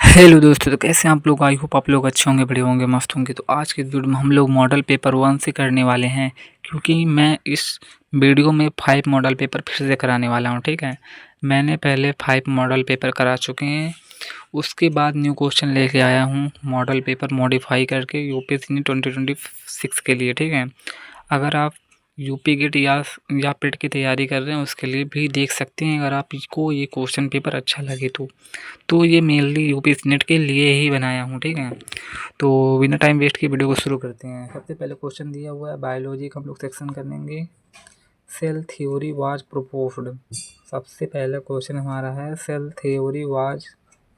Hello दोस्तों, तो कैसे हैं आप लोग। आई होप आप लोग अच्छे होंगे, बढ़िया होंगे, मस्त होंगे। तो आज के वीडियो में हम लोग मॉडल पेपर 1 से करने वाले हैं, क्योंकि मैं इस वीडियो में 5 मॉडल पेपर फिर से कराने वाला हूं। ठीक है, मैंने पहले 5 मॉडल पेपर करा चुके हैं, उसके बाद न्यू क्वेश्चन लेके आया हूं मॉडल पेपर मॉडिफाई करके यूपीएससी 2026 के लिए। ठीक है, अगर आप यूपी गेट या पेट की तैयारी कर रहे हैं उसके लिए भी देख सकते हैं, अगर आपको ये क्वेश्चन पेपर अच्छा लगे तो ये मेनली यूपीएससी नेट के लिए ही बनाया हूँ। ठीक है, तो बिना टाइम वेस्ट के वीडियो को शुरू करते हैं। सबसे पहले क्वेश्चन दिया हुआ है बायोलॉजी का, हम लोग सेक्शन करेंगे सेल थ्योरी वाज प्रपोज्ड। सबसे पहला क्वेश्चन हमारा है cell theory was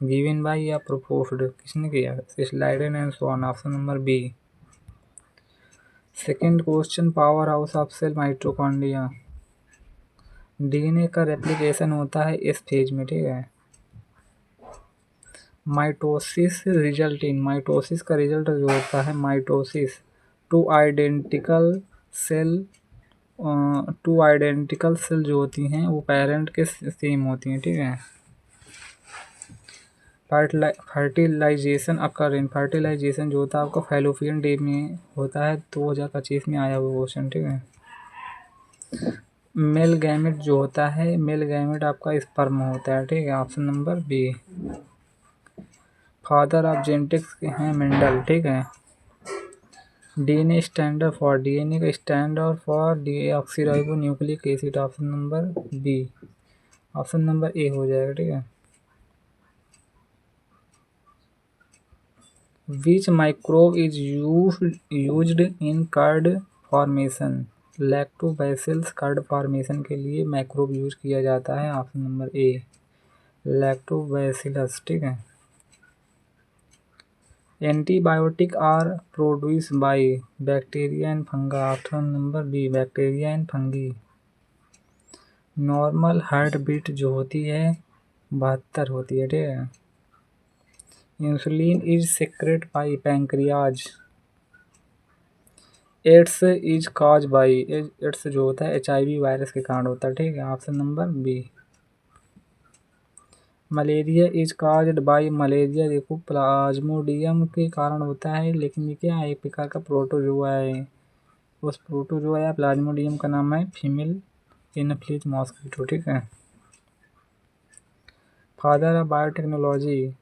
given by या प्रपोज्ड, किसने किया? Schleiden and Schwann, option number B. Second question powerhouse of cell mitochondria. DNA का रेप्लिकेशन होता है इस फेज में। ठीक है, माइटोसिस रिजल्ट इन, माइटोसिस का रिजल्ट जो होता है mitosis two identical cell, two identical cell जो होती हैं वो पेरेंट के सेम होती हैं। ठीक है, फर्टिलाइजेशन अकर इन, फर्टिलाइजेशन जो होता है आपका फैलोपियन डे में होता है, 2025 में आया हुआ क्वेश्चन। ठीक है, मेल गैमेट जो होता है, मेल गैमेट आपका स्पर्म होता है। ठीक है, option number B. Father of genetics के हैं मेंडल। ठीक है, डीएनए स्टैंडर्ड फॉर, डीएनए का standard for deoxyribo nucleic acid, option number B, option number A हो जाएगा। ठीक है, which microbe is used in curd formation, lactobacillus curd formation के लिए माइक्रोब यूज किया जाता है, ऑप्शन नंबर ए लैक्टोबैसिलस। ठीक है, antibiotic are produce by bacteria and fungi, option number B bacteria and fungi. Normal heart beat जो होती है 72 होती है। ठीक है, insulin is secrete by pancreas. AIDS is cause by, AIDS जो होता है HIV वायरस के कारण होता है। ठीक है, option number B. Malaria is caused by, malaria देखो प्लाज्मोडियम के कारण होता है, लेकिन ये क्या है, एक प्रकार का प्रोटोजोआ है। उस प्रोटोजोआ या प्लाज्मोडियम का नाम है फीमेल एनोफ्लिस मॉस्किटो। ठीक है, फादर ऑफ बायोटेक्नोलॉजी,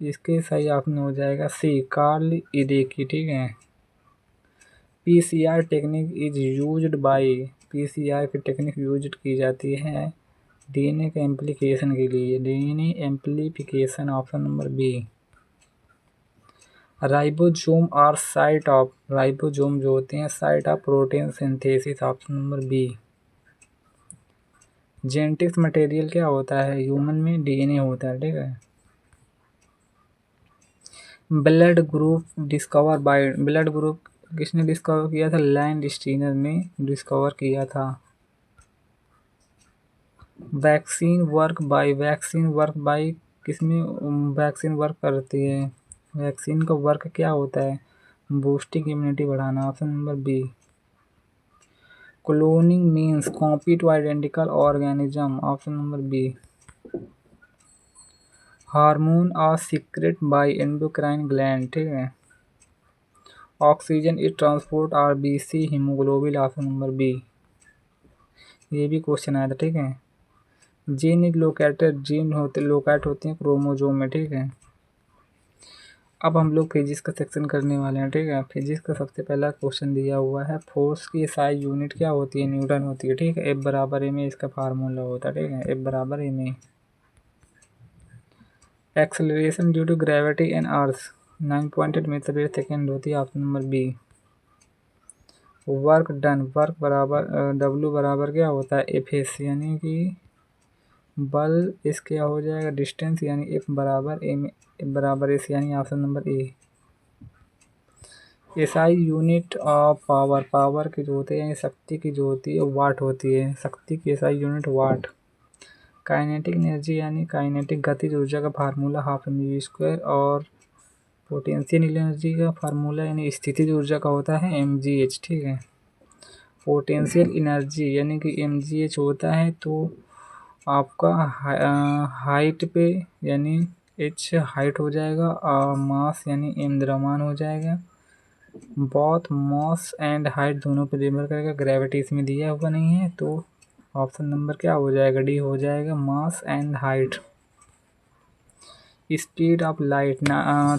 इसके सही ऑप्शन हो जाएगा सी कार्ल इरेकी। ठीक है, PCR technique is used by, PCR की टेक्निक यूज की जाती है डीएनए के एम्प्लीकेशन के लिए, DNA amplification, option number B. Ribosome are site of, ribosome जो होते हैं site of protein synthesis, option number B. Genetics material क्या होता है ह्यूमन में? डीएनए होता है। ठीक है, blood group discover by, blood group किसने डिस्कवर किया था? लैंड स्टीनर ने डिस्कवर किया था। Vaccine work by, vaccine work by किसमें वैक्सीन वर्क करती है? वैक्सीन का वर्क क्या होता है? बूस्टिंग इम्यूनिटी बढ़ाना, option number B. Cloning means copy to identical organism, option number B. Hormone are secret by endocrine gland. ठीक है, oxygen is transport RBC haemoglobin, option number B. ये भी क्वेश्चन आया था। ठीक है, जीन इज लोकेटेड, जीन होते locate होते हैं क्रोमोजोम में। ठीक है, अब हम लोग फिजिक्स का सेक्शन करने वाले हैं। ठीक है, फिजिक्स का सबसे पहला क्वेश्चन दिया हुआ है फोर्स की SI यूनिट क्या होती है? न्यूटन होती है। ठीक है, F बराबर m इसका फार्मूला होता है। ठीक है, F बराबर m। Acceleration due to gravity in earth 9.8 metre पर सेकेंड होती है, option number B. Work done, work बराबर W बराबर क्या होता है? Fs, यानी कि बल इस क्या हो जाएगा? डिस्टेंस, यानी F बराबर m, F बराबर s, यानी option number A. SI unit of power, power की जो होती है शक्ति की जो होती है वाट होती है, शक्ति की SI unit watt. Kinetic energy यानी काइनेटिक गतिज ऊर्जा का फार्मूला हाफ mv², और पोटेंशियल एनर्जी का फार्मूला यानी स्थितिज ऊर्जा का होता है mgh। ठीक है, पोटेंशियल एनर्जी यानी कि mgh होता है, तो आपका हाइट पे यानी h हाइट हो जाएगा, मास यानी m द्रव्यमान हो जाएगा। बोथ मास एंड हाइट दोनों पे निर्भर करेगा, ग्रेविटी इसमें दिया हुआ नहीं है, तो ऑप्शन नंबर क्या हो जाएगा, डी हो जाएगा, mass and height. Speed of light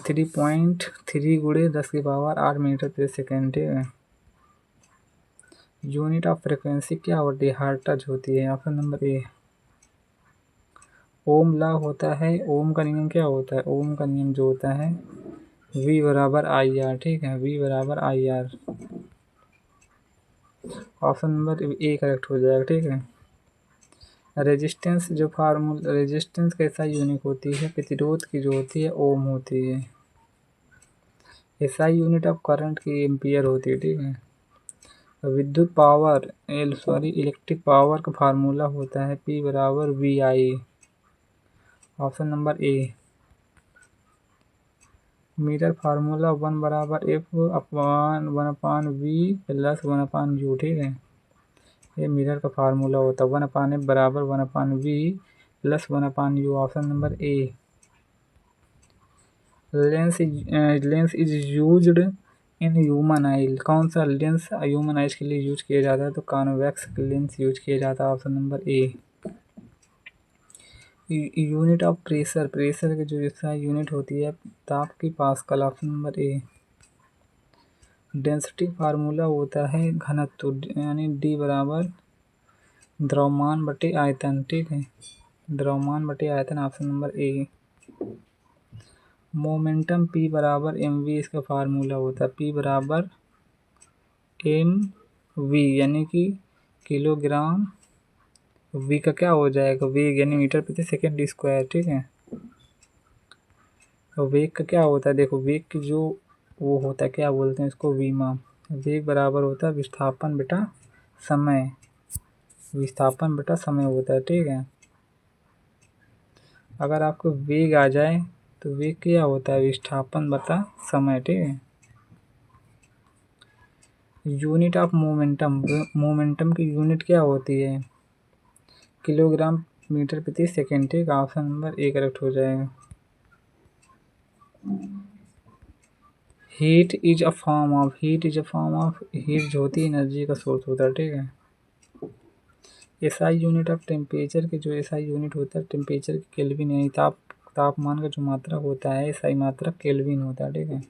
3.3 गुणे 10⁸ मीटर पर सेकेंड है। यूनिट ऑफ फ्रिक्वेंसी क्या होती है, हर्ट्ज होती है। Option number A. Ohm law होता है, ओम का नियम क्या होता है, ओम का नियम जो होता है V बराबर आई आर, ठीक है, V बराबर I R. Option number A correct हो जाएगा, ठीक है। रेजिस्टेंस जो फार्मूला, रेजिस्टेंस कैसा यूनिट होती है, प्रतिरोध की जो होती है ओम होती है। एसआई यूनिट ऑफ करंट की एम्पियर होती है, ठीक है। विद्युत पावर इलेक्ट्रिक पावर का फार्मूला होता है P बराबर VI। Option number A. Metre formula 1 बराबर F upon 1/V plus 1/U, ठीक है। ये मीटर का फार्मूला होता है 1/F बराबर 1/V plus 1/U। Option number A. Lens is used in human आई, कौन सा लेंस ह्यूमन आइज के लिए यूज किया जाता है, तो कॉन्वेक्स लेंस यूज किया जाता है। Option number A. Unit of pressure, pressure की जो इसका यूनिट होती है ताप की पास्कल। ऑप्शन नंबर ए। डेंसिटी फार्मूला होता है घनत्व, यानी डी बराबर द्रव्यमान बटे आयतन, ठीक है, द्रव्यमान बटे आयतन। ऑप्शन नंबर ए। मोमेंटम P बराबर mv इसका फार्मूला होता है P बराबर mv, यानी कि किलोग्राम, v का क्या हो जाएगा, वेग यानी मीटर प्रति सेकंड स्क्वायर, ठीक है। और वेग का क्या होता है, देखो वेग की जो वो होता है क्या बोलते हैं इसको, विमा। वेग बराबर होता है विस्थापन बटा समय, विस्थापन बटा समय होता है, ठीक है। अगर आपको वेग आ जाए तो वेग क्या होता है, विस्थापन बटा समय, ठीक है। यूनिट ऑफ मोमेंटम, मोमेंटम की यूनिट क्या होती है, किलोग्राम मीटर प्रति सेकेंड, ठीक है। ऑप्शन नंबर ए करेक्ट हो जाएगा। Heat is a form of, heat is a form of, heat जो होती है एनर्जी का सोर्स होता है, ठीक है। एसआई यूनिट ऑफ टेम्परेचर के जो एसआई यूनिट होता है टेम्परेचर की केल्विन, यानी तापमान का जो मात्रा होता है एसआई मात्रा केल्विन होता है, ठीक है।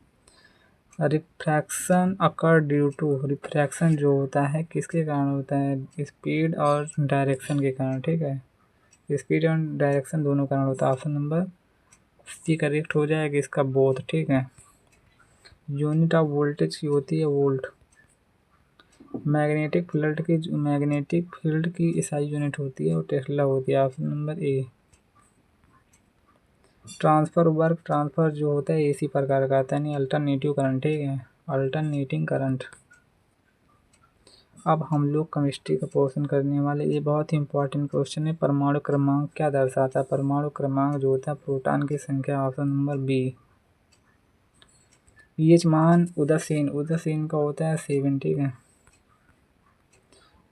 Refraction occur due to, refraction जो होता है किसके कारण होता है, स्पीड और डायरेक्शन के कारण, ठीक है। स्पीड और डायरेक्शन दोनों कारण होता है। ऑप्शन नंबर सी करेक्ट हो जाएगा इसका बोथ, ठीक है। यूनिट ऑफ वोल्टेज की होती है वोल्ट। मैग्नेटिक फील्ड की एसआई यूनिट होती है और टेस्ला होती है। ऑप्शन नंबर ए। ट्रांसफर वर्क, ट्रांसफर जो होता है एसी प्रकार का आता है, यानी अल्टरनेटिव करंट, ठीक है, अल्टरनेटिंग करंट। अब हम लोग केमिस्ट्री का पोर्शन करने वाले, ये बहुत ही इंपॉर्टेंट क्वेश्चन है। परमाणु क्रमांक क्या दर्शाता है, परमाणु क्रमांक जो होता है प्रोटॉन की संख्या। Option number B. पीएच मान उदासीन का होता है 7, ठीक है।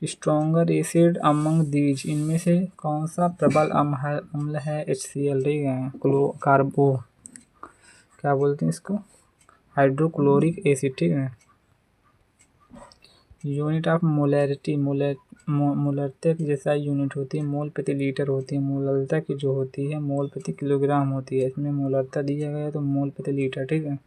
स्ट्रॉन्गर एसिड अमंग दीज, इनमें से कौन सा प्रबल अम्ल है, HCl, ठीक है। कार्बो क्या बोलते हैं इसको, हाइड्रोक्लोरिक एसिड, ठीक है। यूनिट ऑफ मोलैरिटी, मोलरता की जैसा यूनिट होती है मोल प्रति लीटर होती है, मोलरता की जो होती है मोल प्रति किलोग्राम होती है। इसमें मोलरता दिया गया है तो मोल प्रति लीटर, ठीक है।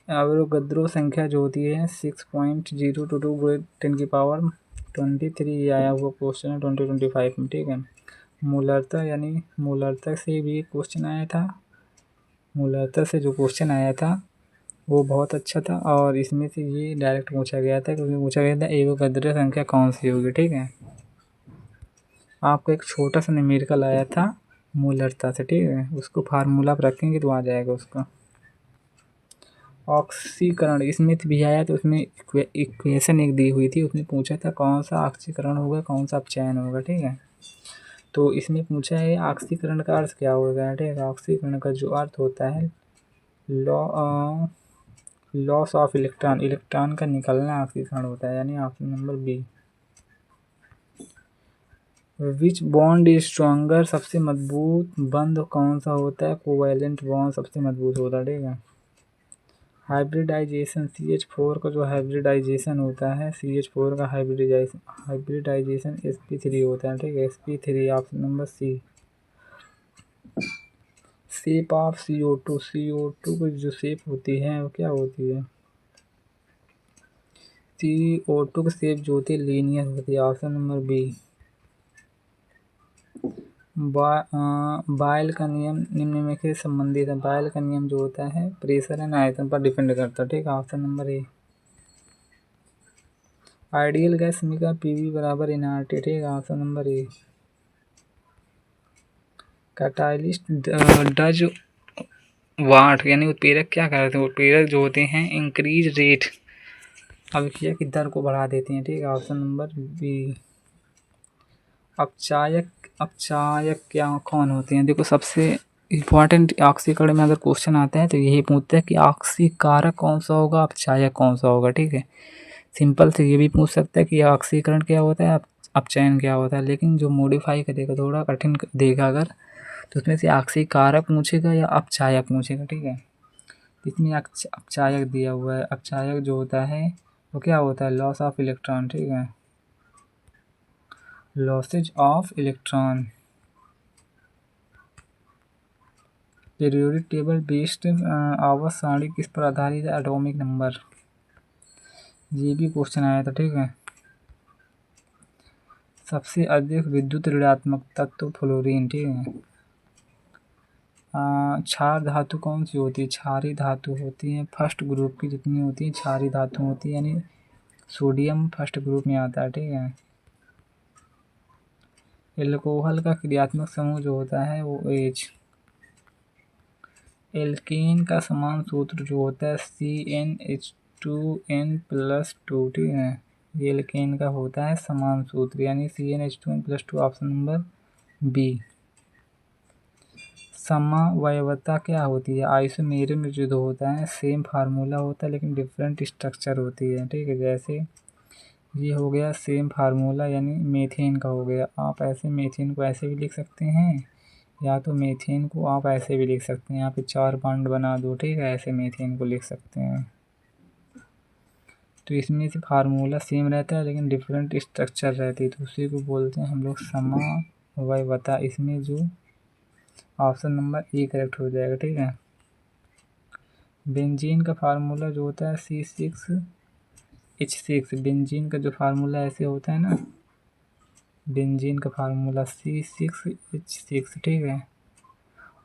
अवोगाद्रो संख्या जो होती है 6.022 10⁻23, ये आया हुआ क्वेश्चन है 2025 में, ठीक है। मोलरता यानी मोलरता से भी एक क्वेश्चन आया था, मोलरता से जो क्वेश्चन आया था वो बहुत अच्छा था, और इसमें से ये डायरेक्ट पूछा गया था, क्योंकि पूछा गया था एवोगाद्रो संख्या कौन सी होगी, ठीक है। आपको एक छोटा सा न्यूमेरिकल आया था मोलरता से, ठीक है, उसको फार्मूला पर रखेंगे तो आ जाएगा उसका। ऑक्सीकरण इसमें भी आया, तो उसमें इक्वेशन एक दी हुई थी, उसने पूछा था कौन सा ऑक्सीकरण होगा कौन सा अपचयन होगा, ठीक है। तो इसमें पूछा है ऑक्सीकरण का अर्थ क्या होगा, ठीक है। ऑक्सीकरण का जो अर्थ होता है लॉस ऑफ इलेक्ट्रॉन, इलेक्ट्रॉन का निकलना ऑक्सीकरण होता है, यानी option number B. Which bond is stronger, सबसे मजबूत बंध कौन सा होता है? कोवैलेंट बॉन्ड सबसे मजबूत होता है, ठीक है। हाइब्रिडाइजेशन, CH4 का जो हाइब्रिडाइजेशन होता है, CH4 का हाइब्रिडाइजेशन sp3 होता है, ठीक है, sp3, option number C. Shape of CO2, CO2 की जो शेप होती है वो क्या होती है? CO2 की शेप जो होती है लीनियर होती है, ऑप्शन नंबर बी। बायल का नियम निम्न में से संबंधित है। बायल का नियम जो होता है प्रेशर एंड आयतन पर डिपेंड करता है, ठीक है, ऑप्शन नंबर ए। आइडियल गैस समीकरण PV बराबर nRT, ठीक है, option number A. Catalyst does वाट, यानी उत्प्रेरक क्या करते हैं? उत्प्रेरक जो होते हैं इंक्रीज रेट, अभिक्रिया की दर को बढ़ा देते हैं, ठीक है, ऑप्शन नंबर बी। अपचायक, अपचायक क्या कौन होते हैं? देखो, सबसे इम्पॉर्टेंट ऑक्सीकरण में अगर क्वेश्चन आता है तो यही पूछता है कि ऑक्सीकारक कौन सा होगा, अपचायक कौन सा होगा, ठीक है। सिंपल से ये भी पूछ सकता है कि ऑक्सीकरण क्या होता है, अपचयन क्या होता है, लेकिन जो मॉडिफाई करेगा थोड़ा कठिन देगा अगर, तो उसमें से ऑक्सीकारक पूछेगा या अपचायक पूछेगा, ठीक है। इसमें अपचायक दिया हुआ है। अपचायक जो होता है वो क्या होता है? लॉस ऑफ इलेक्ट्रॉन, ठीक है, losses of electron. Periodic table based आवर्त सारणी किस पर आधारित है? Atomic number. ये भी क्वेश्चन आया था, ठीक है। सबसे अधिक विद्युत ऋणात्मक तत्व फ्लोरीन, ठीक है। क्षार धातु कौन सी होती है? क्षारी धातु होती है, फर्स्ट ग्रुप की जितनी होती है क्षारी धातु होती है, यानी सोडियम फर्स्ट ग्रुप में आता है, ठीक है। एल्कोहल का क्रियात्मक समूह जो होता है वो H। एल्केन का समान सूत्र जो होता है CnH2n+2, ठीक है। ये एल्केन का होता है समान सूत्र, यानी CnH2n+2, ऑप्शन नंबर बी। समवयवता क्या होती है? आइसोमेरिज्म में जो होता है सेम फार्मूला होता है लेकिन डिफरेंट स्ट्रक्चर होती है, ठीक है। जैसे ये हो गया सेम फार्मूला, यानी मीथेन का हो गया। आप ऐसे मीथेन को ऐसे भी लिख सकते हैं, या तो मीथेन को आप ऐसे भी लिख सकते हैं, यहाँ पे 4 बॉन्ड बना दो, ठीक है, ऐसे मीथेन को लिख सकते हैं। तो इसमें से फार्मूला सेम रहता है लेकिन डिफरेंट स्ट्रक्चर रहती है, तो उसी को बोलते हैं हम लोग समवयवता। इसमें जो ऑप्शन नंबर ए करेक्ट हो जाएगा, ठीक है। बेंजीन का फार्मूला जो होता है C6H6। बेंजीन का जो फार्मूला ऐसे होता है ना, बेंजीन का फार्मूला C6H6, ठीक है,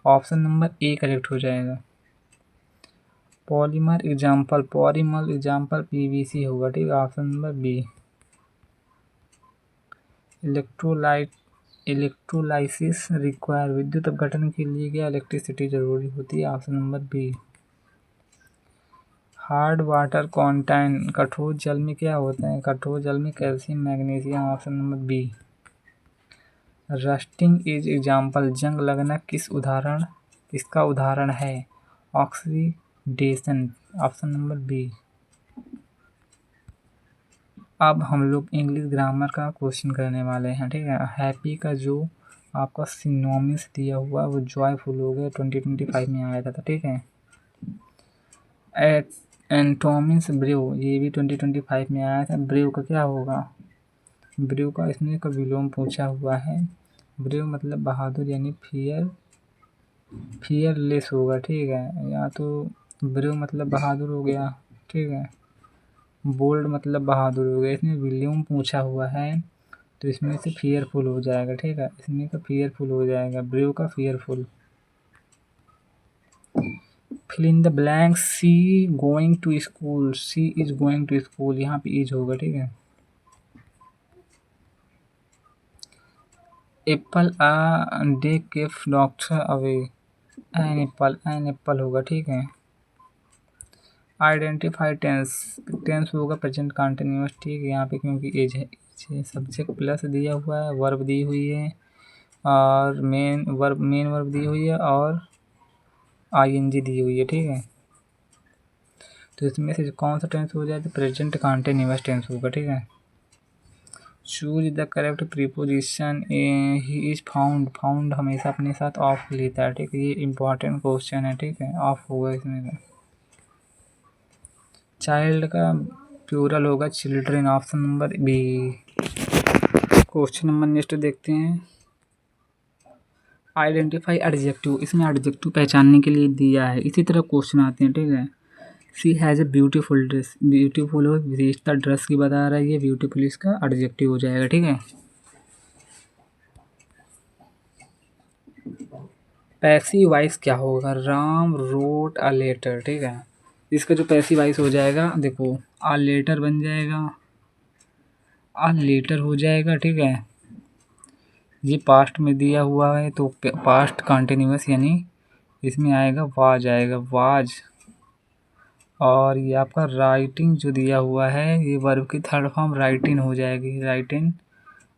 ऑप्शन नंबर ए करेक्ट हो जाएगा। पॉलीमर एग्जाम्पल PVC होगा, ठीक है, option number B. Electrolysis require, विद्युत अपघटन के लिए क्या इलेक्ट्रिसिटी जरूरी होती है? Option number B. Hard water content, कठोर जल में क्या होता है? कठोर जल में calcium magnesium, option number B. Rusting is example, जंग लगना किसका उदाहरण है? Oxidation, option number B. अब हम लोग इंग्लिश ग्रामर का क्वेश्चन करने वाले हैं, ठीक है। हैप्पी का जो आपका सिनोनिम्स दिया हुआ है वो जॉयफुल हो गया, 2025 में आया था, ठीक है। एंटोनिम्स ब्रेव, ये भी 2025 में आया था। ब्रेव का क्या होगा? ब्रेव का इसमें का विलोम पूछा हुआ है। ब्रेव मतलब बहादुर, यानी फियरलेस होगा, ठीक है। या तो ब्रेव मतलब बहादुर हो गया, ठीक है। बोल्ड मतलब बहादुर हो गया, इसमें विलियम पूछा हुआ है तो इसमें से फियरफुल हो जाएगा, ठीक है। इसमें का फियरफुल हो जाएगा, ब्रेव का fearful. Fill in the blank, she going to school, she is going to school, यहाँ पे इज होगा, ठीक है। Apple a day keeps doctor away, an apple होगा, ठीक है। आइडेंटिफाई टेंस, टेंस होगा प्रेजेंट कंटिन्यूअस, ठीक है, यहाँ पे क्योंकि एज है। सब्जेक्ट प्लस दिया हुआ है, वर्ब दी हुई है, और मेन वर्ब दी हुई है, और ING दी हुई है, ठीक है। तो इसमें से कौन सा टेंस हो जाए? तो प्रेजेंट कंटिन्यूअस टेंस होगा, ठीक है। Choose the correct preposition. He is found, found हमेशा अपने साथ ऑफ लेता है, ठीक है, ये इंपॉर्टेंट क्वेश्चन है, ठीक है, ऑफ होगा इसमें। चाइल्ड का प्लूरल होगा children, option number B. Question number next देखते हैं। आइडेंटिफाई एडजेक्टिव, इसमें एडजेक्टिव पहचानने के लिए दिया है, इसी तरह क्वेश्चन आते हैं, ठीक है। She has a beautiful dress, beautiful हो विशेषता ड्रेस की बता रहा है, ये ब्यूटीफुल इसका एडजेक्टिव हो जाएगा, ठीक है। पैसिव वॉइस क्या होगा, राम रोट अ लेटर, ठीक है। इसका जो पैसिव वॉइस हो जाएगा देखो, आ लेटर बन जाएगा, आ लेटर हो जाएगा, ठीक है। ये पास्ट में दिया हुआ है तो पास्ट कंटिन्यूअस यानी इसमें आएगा वाज, आएगा वाज। और ये आपका राइटिंग जो दिया हुआ है, ये वर्ब की थर्ड फॉर्म राइटिंग हो जाएगी, राइटिंग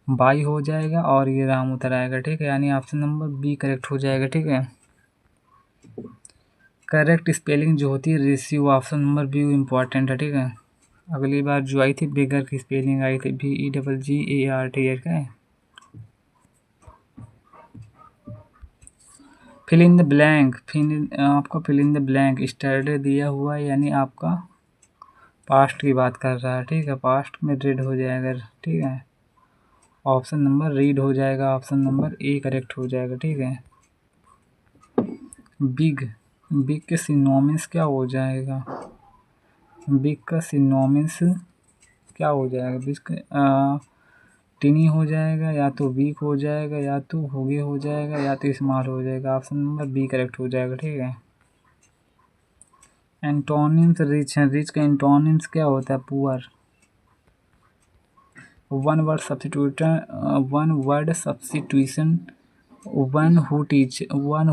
बाई हो जाएगा और ये राम उतर आएगा, ठीक है, यानी ऑप्शन नंबर बी करेक्ट हो जाएगा, ठीक है। करेक्ट स्पेलिंग जो होती है receive, option number B important है, ठीक है। अगली बार जो आई थी बिगर की स्पेलिंग आई थी BEGGERT, है। फिल इन द ब्लैंक, आपका फिल इन द ब्लैंक स्टरडे दिया हुआ है यानी आपका पास्ट की बात कर रहा है, ठीक है, पास्ट में रीड हो जाएगा, ठीक है। ऑप्शन नंबर रीड हो जाएगा, ऑप्शन नंबर ए करेक्ट हो जाएगा, ठीक है। बिग, बिग के सिनोनिम्स क्या हो जाएगा, बिग का सिनोनिम्स क्या हो जाएगा, बिग का टिनी हो जाएगा, या तो वीक हो जाएगा, या तो होगे हो जाएगा, या तो स्मॉल हो जाएगा, ऑप्शन नंबर बी करेक्ट हो जाएगा, ठीक है। एंटोनिम्स रिच है, रिच का एंटोनिम्स क्या होता है, poor. One word substitution, one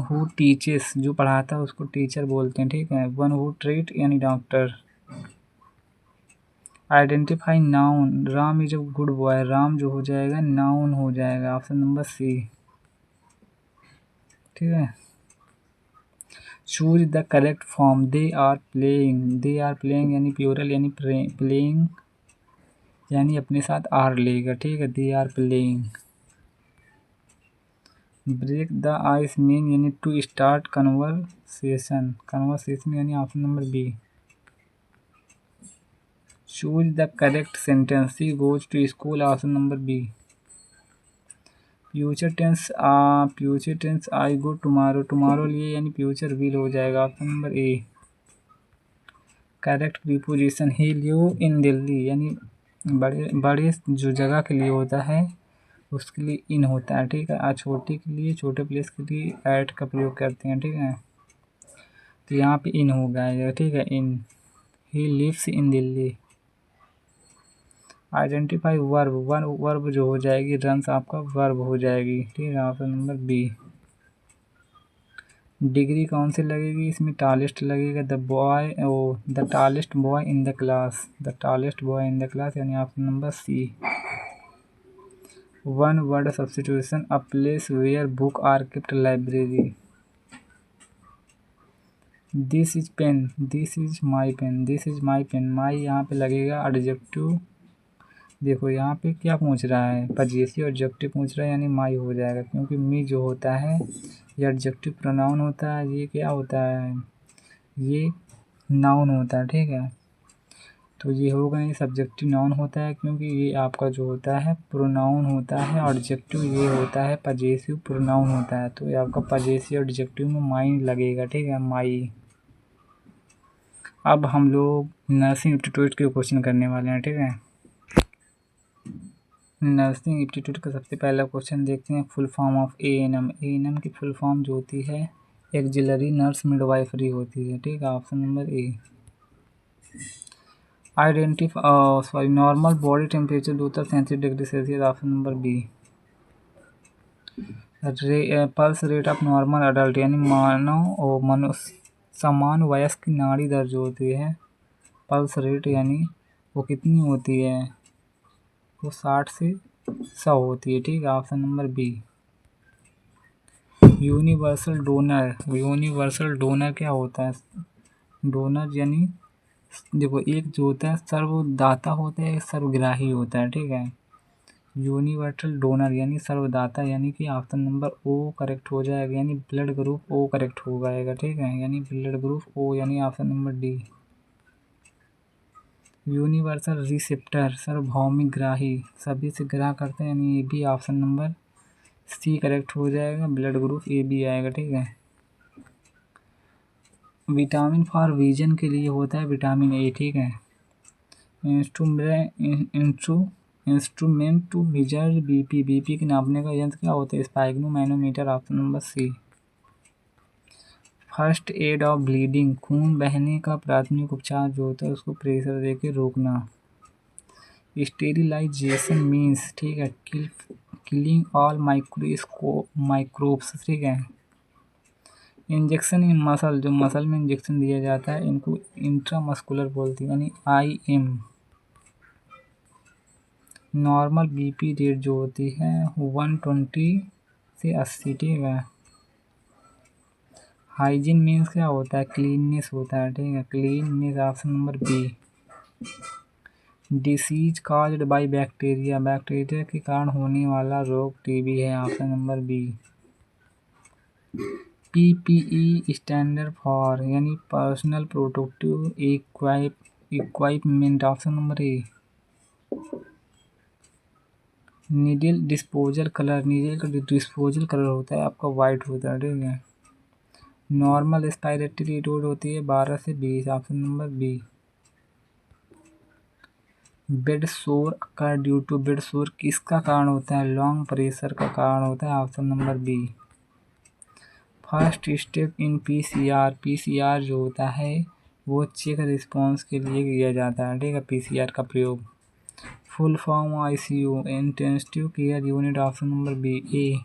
who teaches जो पढ़ाता है उसको टीचर बोलते हैं, ठीक है। वन हु ट्रीट यानी doctor. Identify noun, Ram is a good boy, Ram जो हो जाएगा नाउन हो जाएगा, ऑप्शन नंबर सी, ठीक है। Choose the correct form, they are playing, they are playing यानी प्लूरल यानी प्लेइंग यानी अपने साथ आर लेगा, ठीक है, they are playing. Break the ice mean यानी टू स्टार्ट कन्वर्सेशन, कन्वर्सेशन यानी option number B. Choose the correct sentence, she goes to school, option number B. Future tense I go tomorrow, tomorrow लिए यानी future will हो जाएगा, option number A. Correct preposition, he live in Delhi यानी बड़े बड़े जो जगह के लिए होता है उसके लिए इन होता है, ठीक है। छोटे के लिए, छोटे प्लेस के लिए ऐट का प्रयोग करते हैं, ठीक है, तो यहाँ पे इन हो गया, ठीक है, in. He lives in Delhi. Identify verb, verb जो हो जाएगी रन्स आपका वर्ब हो जाएगी, ठीक है, ऑप्शन नंबर बी। डिग्री कौन सी लगेगी, इसमें टालेस्ट लगेगा, the tallest boy in the class, the tallest boy in the class यानी option number C. One word substitution, a place where book are kept, library. This is pen, this is my pen, this is my pen, my यहाँ पे लगेगा adjective. देखो यहाँ पे क्या पूछ रहा है, पजेसिव एडजेक्टिव पूछ रहा है यानी माई हो जाएगा, क्योंकि मी जो होता है ये एडजेक्टिव प्रोनाउन होता है, ये क्या होता है, ये नाउन होता है, ठीक है। तो ये होगा, ये सब्जेक्टिव नाउन होता है क्योंकि ये आपका जो होता है प्रोनाउन होता है, एडजेक्टिव ये होता है पजेसिव प्रोनाउन होता है, तो ये आपका पजेसिव एडजेक्टिव में माई लगेगा, ठीक है, माई। अब हम लोग नर्सिंग एप्टीट्यूड के क्वेश्चन करने वाले हैं, ठीक है। नर्सिंग एप्टीट्यूड का सबसे पहला क्वेश्चन देखते हैं, full form of ANM। ANM की फुल फॉर्म जो होती है एक्जिलरी नर्स मिडवाइफरी होती है, ठीक है, option number A. Normal body temperature 2°C, option number B. Pulse rate of normal adult यानी मनुष्य समान वयस्क की नाड़ी दर जो होती है, पल्स रेट यानी वो कितनी होती है, वो 60 से 100 होती है, ठीक है, option number B. Universal donor, universal donor क्या होता है, डोनर यानी देखो एक जो होता है सर्वदाता होता है, एक सर्वग्राही होता है, ठीक है। यूनिवर्सल डोनर यानी सर्वदाता, यानी कि ऑप्शन नंबर ओ करेक्ट हो जाएगा, यानी ब्लड ग्रुप ओ करेक्ट हो जाएगा, ठीक है, यानी ब्लड ग्रुप ओ, यानी option number D. Universal receptor सार्वभौमिक ग्राही, सभी से ग्रह करते हैं, यानी ये भी ऑप्शन नंबर सी करेक्ट हो जाएगा, ब्लड ग्रुप ए बी आएगा, ठीक है। विटामिन फॉर विजन के लिए होता है विटामिन ए, ठीक है। Instrument to measure BP, BP के नापने का यंत्र क्या होता है? Sphygmomanometer, option number C. First aid of bleeding, खून बहने का प्राथमिक उपचार जो होता है उसको प्रेशर देके रोकना। स्टेरिलाइजेशन मीन्स, ठीक है, किलिंग ऑल माइक्रोब्स, ठीक है। इंजेक्शन इन मसल, जो मसल में इंजेक्शन दिया जाता है इनको इंट्रामस्कुलर बोलते हैं, यानी IM। नॉर्मल बीपी रेट जो होती है 120 से 80, ठीक है। हाइजीन मीन्स क्या होता है? क्लीननेस होता है, ठीक है, cleanness, option number B. Disease caused by bacteria, bacteria के कारण होने वाला रोग टीबी है, option number B. PPE standard for, यानी personal protective equipment, option number A. Needle disposal colour, needle का डिस्पोजल कलर होता है आपका वाइट होता है, ठीक है। नॉर्मल रेस्पिरेटरी रेट होती है 12 से 20, ऑप्शन नंबर बी। बेड सोर अकर ड्यू टू, बेड सोर किसका कारण होता है? लॉन्ग प्रेशर का कारण होता है, option number B. First step in PCR, PCR जो होता है वो चेक रिस्पॉन्स के लिए किया जाता है, ठीक है, PCR का प्रयोग। Full form ICU, intensive care unit, option number B A.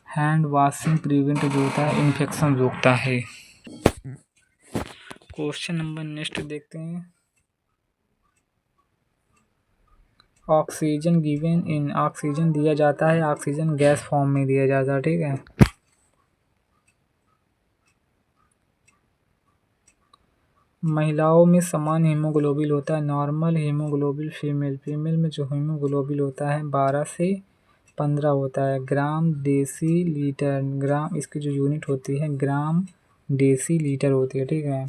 Hand washing prevent जो होता है इन्फेक्शन रोकता है। क्वेश्चन नंबर नेक्स्ट देखते हैं। ऑक्सीजन गिवन इन, ऑक्सीजन दिया जाता है, ऑक्सीजन गैस फॉर्म में दिया जाता है, ठीक है। महिलाओं में समान हीमोग्लोबिन होता है, नॉर्मल हीमोग्लोबिन फीमेल में जो हीमोग्लोबिन होता है 12 से 15 होता है। ग्राम डेसी लीटर, ग्राम इसकी जो यूनिट होती है ग्राम डेसी लीटर होती है, ठीक है।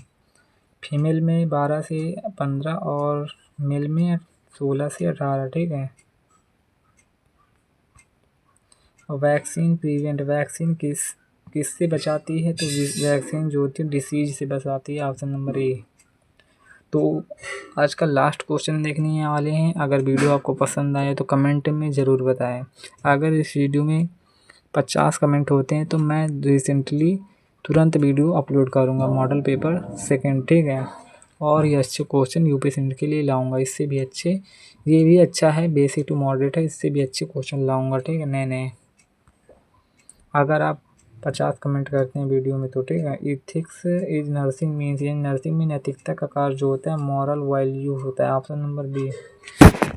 फीमेल में 12 से 15 और मेल में 16 से 18, ठीक है। वैक्सीन प्रिवेंट, वैक्सीन किससे बचाती है? तो वैक्सीन जो होती है डिसीज से बचाती है, ऑप्शन नंबर ए। तो आज का लास्ट क्वेश्चन देखने वाले हैं। अगर वीडियो आपको पसंद आए तो कमेंट में ज़रूर बताएं। अगर इस वीडियो में 50 कमेंट होते हैं तो मैं रिसेंटली तुरंत वीडियो अपलोड करूंगा मॉडल पेपर सेकंड, ठीक है। और ये अच्छे क्वेश्चन UPSC के लिए लाऊंगा, इससे भी अच्छे, ये भी अच्छा है, बेसिक टू मॉडरेट है, इससे भी अच्छे क्वेश्चन लाऊंगा, ठीक है, नए नए। अगर आप 50 कमेंट करते हैं वीडियो में तो, ठीक है। इथिक्स इज नर्सिंग मीन्स, ये नर्सिंग में नैतिकता का कार्य जो होता है मॉरल वैल्यू होता है, option number B.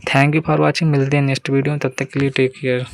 Thank you for watching, मिलते हैं नेक्स्ट वीडियो में, तब तक के लिए टेक केयर।